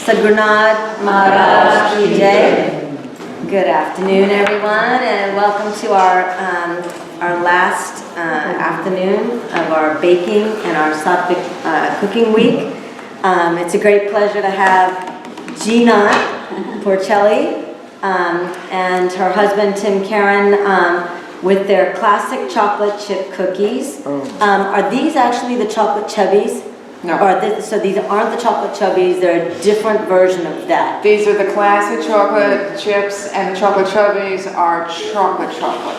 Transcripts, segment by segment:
Sadhgurnath Maharaj Ki Jai. Good afternoon, everyone, and welcome to our last afternoon of our baking and our Sattvik cooking week. It's a great pleasure to have Gina Porcelli and her husband Tim Karen with their classic chocolate chip cookies. Are these actually the chocolate chubbies? No. So these aren't the chocolate chubbies, they're a different version of that. These are the classic chocolate chips, and the chocolate chubbies are chocolate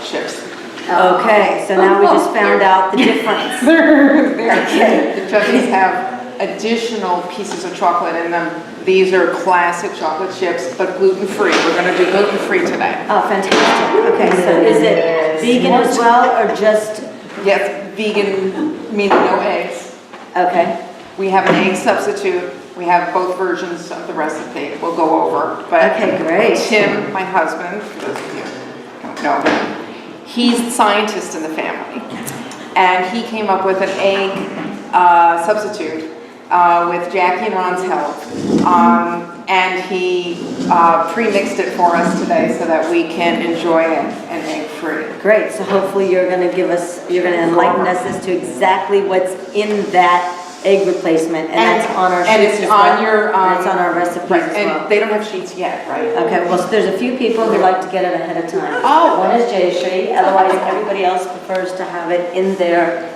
chips. Okay, so now we just found out the difference. Okay. The chubbies have additional pieces of chocolate in them. These are classic chocolate chips, but gluten-free. We're going to do gluten-free today. Oh, fantastic. Okay, so is it vegan as well, or just? Yes, vegan, meaning no eggs. Okay. We have an egg substitute. We have both versions of the recipe we'll go over. But okay, great. Tim, my husband, for those of you who don't know him, he's the scientist in the family. And he came up with an egg substitute with Jackie and Ron's help. And he pre-mixed it for us today so that we can enjoy it and egg-free. Great, so hopefully you're going to enlighten us as to exactly what's in that egg replacement, and that's on our sheets. And it's on your and it's on our recipes right, as and well. they don't have sheets yet, right? Okay, well, so there's a few people who like to get it ahead of time. Oh. One is Jayashree, otherwise everybody else prefers to have it in their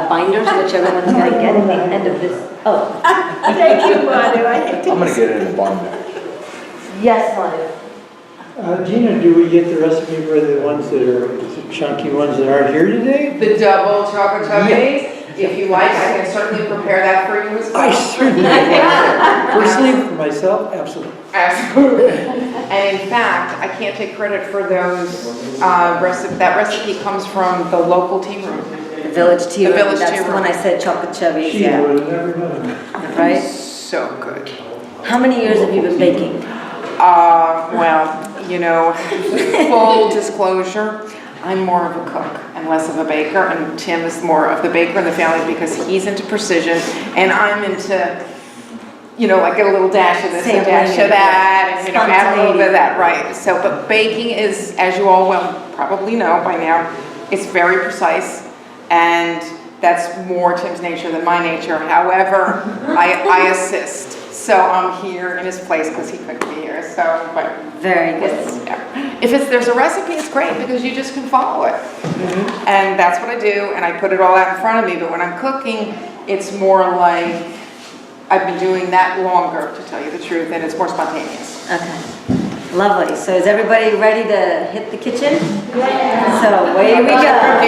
binders, which everyone's going to get at the end of this. Oh, thank you, Manu. I'm going to get it in a binder. Yes, Manu. Gina, do we get the recipe for the ones that are the chunky ones that aren't here today? The double chocolate chubbies. If you like, I can certainly prepare that for you as well. I certainly will. Personally, for myself, absolutely. Absolutely. And in fact, I can't take credit for those that recipe comes from the local tea room. The Village Tea Room. Village That's Tea the Room. one I said chocolate chubbies. She Yeah. would have never known. Right? So good. How many years have you been baking? Well, you know, full disclosure, I'm more of a cook and less of a baker, and Tim is more of the baker in the family because he's into precision, and I'm into, you know, like get a little dash of this, a dash of that, and, you know, add a little bit of that, right? So, but baking is, as you all will probably know by now, it's very precise, and that's more Tim's nature than my nature. However, I assist. So I'm here in his place because he couldn't be here. So, but Very good. yeah. If there's a recipe, it's great because you just can follow it. Mm-hmm. And that's what I do, and I put it all out in front of me. But when I'm cooking, it's more like I've been doing that longer, to tell you the truth, and it's more spontaneous. Okay. Lovely. So is everybody ready to hit the kitchen? Yeah. So away we go. Yeah.